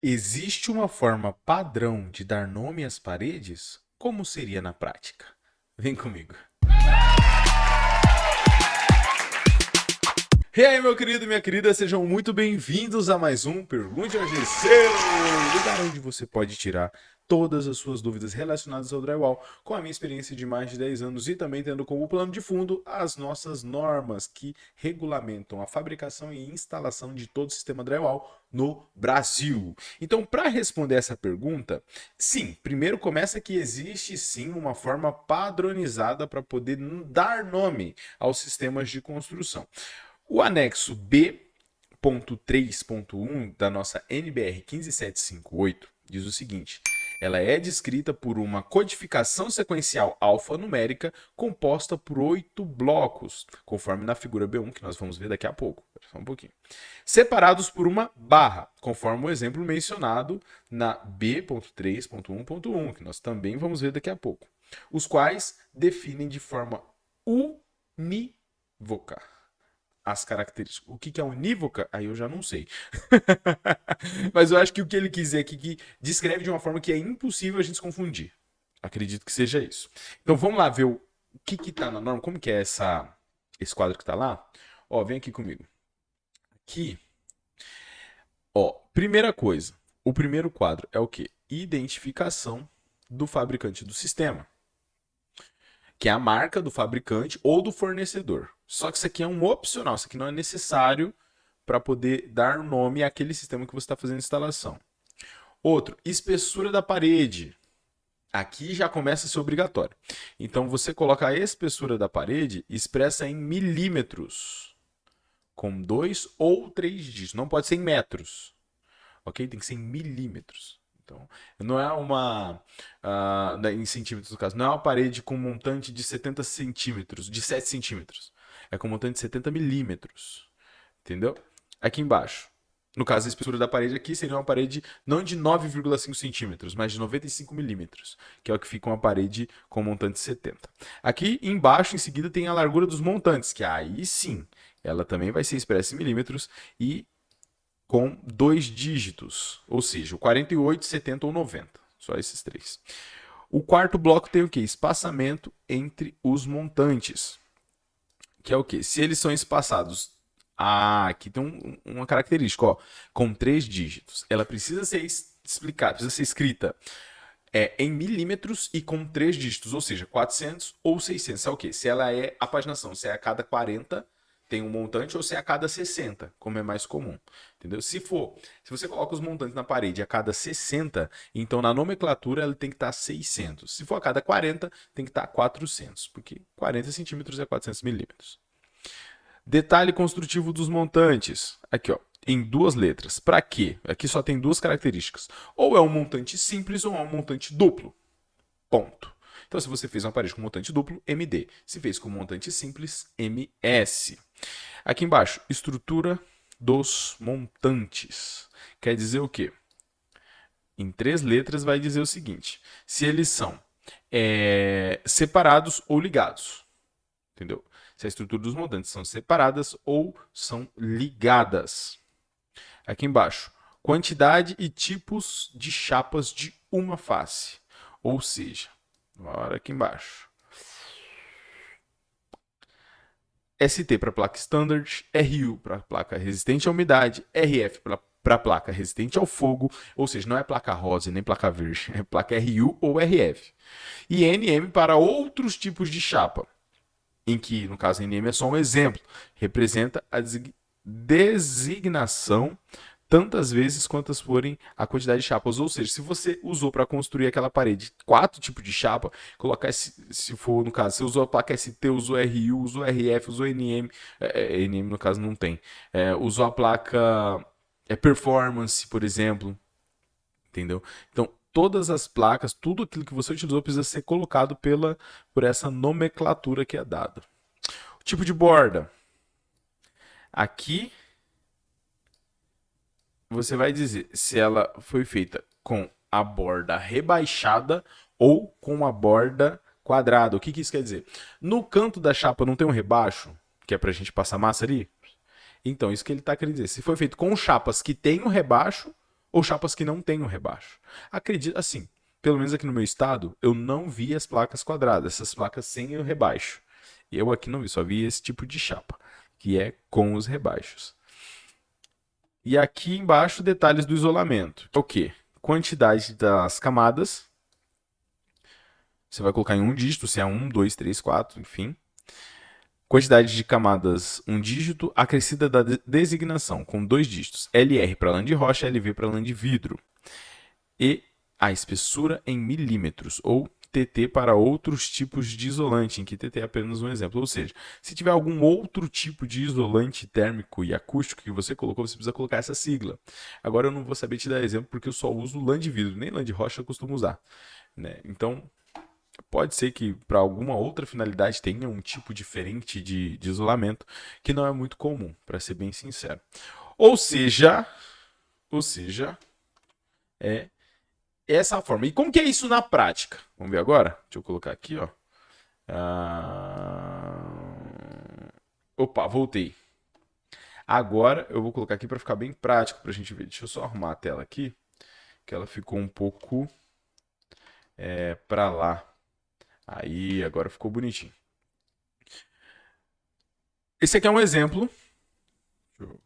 Existe uma forma padrão de dar nome às paredes? Como seria na prática? Vem comigo. E aí, meu querido e minha querida, sejam muito bem-vindos a mais um Pergunte ao GC, lugar onde você pode tirar todas as suas dúvidas relacionadas ao drywall, com a minha experiência de mais de 10 anos e também tendo como plano de fundo as nossas normas que regulamentam a fabricação e instalação de todo o sistema drywall no Brasil. Então, para responder essa pergunta, sim, primeiro começa que existe sim uma forma padronizada para poder dar nome aos sistemas de construção. O anexo B.3.1 da nossa NBR 15758 diz o seguinte: ela é descrita por uma codificação sequencial alfanumérica composta por 8 blocos, conforme na figura B1, que nós vamos ver daqui a pouco. Só um pouquinho. Separados por uma barra, conforme o exemplo mencionado na B.3.1.1, que nós também vamos ver daqui a pouco. Os quais definem de forma unívoca as características. O que é unívoca? Aí eu já não sei. Mas eu acho que o que ele quis dizer aqui que descreve de uma forma que é impossível a gente se confundir. Acredito que seja isso. Então vamos lá ver o que está na norma, como que é esse quadro que está lá. Ó, vem aqui comigo. Aqui, ó, primeira coisa, o primeiro quadro é o quê? Identificação do fabricante do sistema, que é a marca do fabricante ou do fornecedor. Só que isso aqui é um opcional, isso aqui não é necessário para poder dar nome àquele sistema que você está fazendo a instalação. Outro, espessura da parede. Aqui já começa a ser obrigatório. Então você coloca a espessura da parede expressa em milímetros, com 2 ou 3 dígitos. Não pode ser em metros, ok? Tem que ser em milímetros. Então, não é em centímetros no caso, não é uma parede com montante de 70 centímetros, de 7 centímetros. É com montante de 70 milímetros. Entendeu? Aqui embaixo. No caso, a espessura da parede aqui seria uma parede não de 9,5 centímetros, mas de 95 milímetros, que é o que fica uma parede com montante 70. Aqui embaixo, em seguida, tem a largura dos montantes, que aí sim, ela também vai ser expressa em milímetros e com 2 dígitos, ou seja, o 48, 70 ou 90. Só esses três. O quarto bloco tem o que? Espaçamento entre os montantes, que é o que? Se eles são espaçados. Aqui tem uma característica, ó, com 3 dígitos. Ela precisa ser explicada, precisa ser escrita em milímetros e com 3 dígitos, ou seja, 400 ou 600. É o quê? Se ela é a paginação, se é a cada 40 tem um montante ou se é a cada 60, como é mais comum. Entendeu? Se você coloca os montantes na parede a cada 60, então na nomenclatura ela tem que estar 600. Se for a cada 40, tem que estar 400, porque 40 centímetros é 400 milímetros. Detalhe construtivo dos montantes. Aqui, ó, em 2 letras. Para quê? Aqui só tem 2 características. Ou é um montante simples ou é um montante duplo. Ponto. Então, se você fez uma parede com montante duplo, MD. Se fez com montante simples, MS. Aqui embaixo, estrutura dos montantes. Quer dizer o quê? Em 3 letras vai dizer o seguinte: se eles são separados ou ligados. Entendeu? Se a estrutura dos montantes são separadas ou são ligadas. Aqui embaixo, quantidade e tipos de chapas de uma face. Ou seja, bora aqui embaixo. ST para placa standard, RU para placa resistente à umidade, RF para placa resistente ao fogo, ou seja, não é placa rosa nem placa verde, é placa RU ou RF. E NM para outros tipos de chapa, em que, no caso, a NM é só um exemplo, representa a designação tantas vezes quantas forem a quantidade de chapas. Ou seja, se você usou para construir aquela parede 4 tipos de chapa, colocar, se for no caso, você usou a placa ST, usou RU, usou RF, usou NM, NM no caso não tem, usou a placa Performance, por exemplo, entendeu? Então, todas as placas, tudo aquilo que você utilizou precisa ser colocado por essa nomenclatura que é dada. O tipo de borda. Aqui você vai dizer se ela foi feita com a borda rebaixada ou com a borda quadrada. O que, que isso quer dizer? No canto da chapa não tem um rebaixo, que é pra gente passar massa ali? Então, isso que ele está querendo dizer. Se foi feito com chapas que tem um rebaixo ou chapas que não têm o rebaixo. Acredito, assim, pelo menos aqui no meu estado, eu não vi as placas quadradas, essas placas sem o rebaixo. Eu aqui não vi, só vi esse tipo de chapa, que é com os rebaixos. E aqui embaixo, detalhes do isolamento. É o quê? Quantidade das camadas. Você vai colocar em um dígito, se é 1, 2, 3, 4, enfim. Quantidade de camadas, um dígito. Acrescida da designação, com 2 dígitos. LR para lã de rocha, LV para lã de vidro. E a espessura em milímetros, ou TT para outros tipos de isolante, em que TT é apenas um exemplo. Ou seja, se tiver algum outro tipo de isolante térmico e acústico que você colocou, você precisa colocar essa sigla. Agora eu não vou saber te dar exemplo porque eu só uso lã de vidro, nem lã de rocha eu costumo usar. Né? Então, pode ser que para alguma outra finalidade tenha um tipo diferente de isolamento que não é muito comum, para ser bem sincero. Ou seja, é essa forma. E como que é isso na prática? Vamos ver agora? Deixa eu colocar aqui, ó. Opa, voltei. Agora eu vou colocar aqui para ficar bem prático para a gente ver. Deixa eu só arrumar a tela aqui, que ela ficou um pouco para lá. Aí, agora ficou bonitinho. Esse aqui é um exemplo. Deixa eu...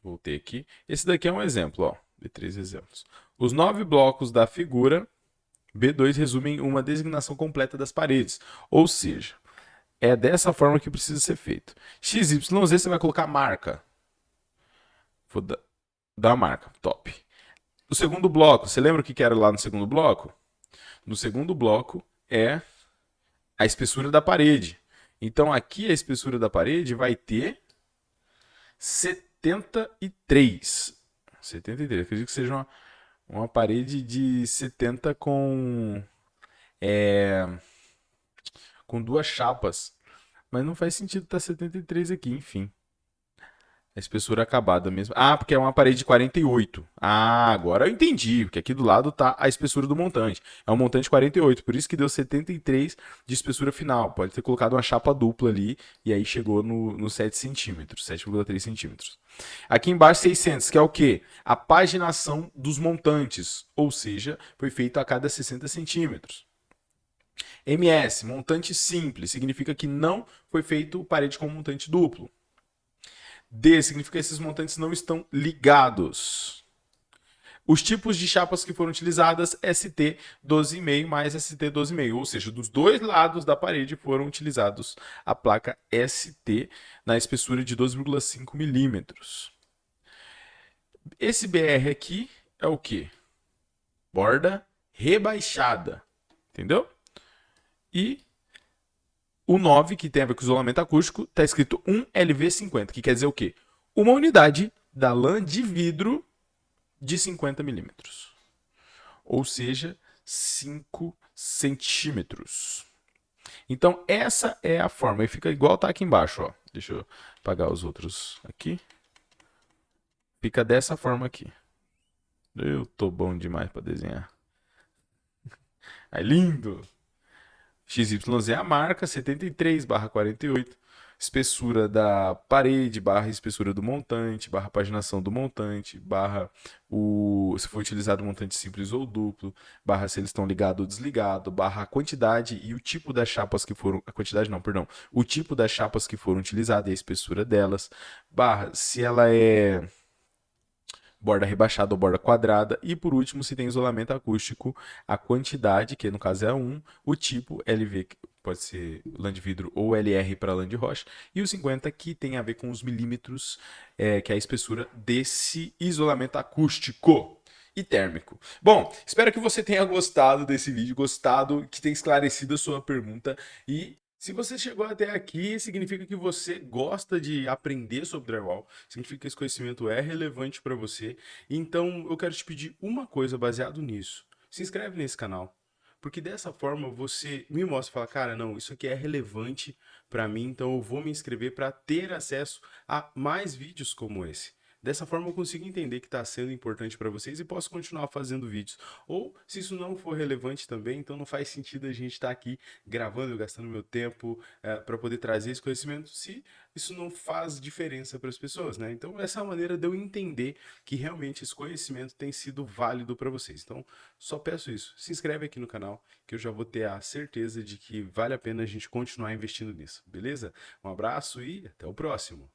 Voltei aqui. Esse daqui é um exemplo, ó. De 3 exemplos. Os 9 blocos da figura B2 resumem uma designação completa das paredes. Ou seja, é dessa forma que precisa ser feito. XYZ você vai colocar marca. Vou dar a marca. Top. O segundo bloco, você lembra o que era lá no segundo bloco? No segundo bloco é a espessura da parede. Então aqui a espessura da parede vai ter 73. 73. Acredito que seja uma parede de 70 com duas chapas. Mas não faz sentido estar 73 aqui, enfim. A espessura acabada mesmo. Ah, porque é uma parede de 48. Ah, agora eu entendi. Porque aqui do lado tá a espessura do montante. É um montante de 48. Por isso que deu 73 de espessura final. Pode ter colocado uma chapa dupla ali. E aí chegou no 7 centímetros. 7,3 centímetros. Aqui embaixo 600, que é o quê? A paginação dos montantes. Ou seja, foi feito a cada 60 centímetros. MS, montante simples. Significa que não foi feito parede com montante duplo. D significa que esses montantes não estão ligados. Os tipos de chapas que foram utilizadas, ST 12,5 mais ST 12,5, ou seja, dos dois lados da parede foram utilizados a placa ST na espessura de 12,5 milímetros. Esse BR aqui é o quê? Borda rebaixada, entendeu? E o 9, que tem a ver com isolamento acústico, está escrito 1LV50, que quer dizer o quê? Uma unidade da lã de vidro de 50 milímetros. Ou seja, 5 centímetros. Então, essa é a forma. E fica igual tá aqui embaixo, ó. Deixa eu apagar os outros aqui. Fica dessa forma aqui. Eu tô bom demais para desenhar. É lindo! XYZ é a marca, 73/48. Espessura da parede, barra espessura do montante, barra paginação do montante, barra se for utilizado montante simples ou duplo, barra se eles estão ligados ou desligados, barra a quantidade e o tipo das chapas que foram. A quantidade não, perdão. O tipo das chapas que foram utilizadas e a espessura delas, barra se ela é borda rebaixada ou borda quadrada, e por último, se tem isolamento acústico, a quantidade, que no caso é 1, o tipo LV, que pode ser lã de vidro ou LR para lã de rocha, e o 50, que tem a ver com os milímetros, que é a espessura desse isolamento acústico e térmico. Bom, espero que você tenha gostado desse vídeo, gostado, que tenha esclarecido a sua pergunta, e se você chegou até aqui, significa que você gosta de aprender sobre drywall, significa que esse conhecimento é relevante para você. Então, eu quero te pedir uma coisa baseado nisso. Se inscreve nesse canal, porque dessa forma você me mostra e fala, cara, não, isso aqui é relevante para mim, então eu vou me inscrever para ter acesso a mais vídeos como esse. Dessa forma eu consigo entender que está sendo importante para vocês e posso continuar fazendo vídeos. Ou se isso não for relevante também, então não faz sentido a gente estar aqui gravando, gastando meu tempo para poder trazer esse conhecimento, se isso não faz diferença para as pessoas, né? Então essa é a maneira de eu entender que realmente esse conhecimento tem sido válido para vocês. Então só peço isso, se inscreve aqui no canal que eu já vou ter a certeza de que vale a pena a gente continuar investindo nisso, beleza? Um abraço e até o próximo.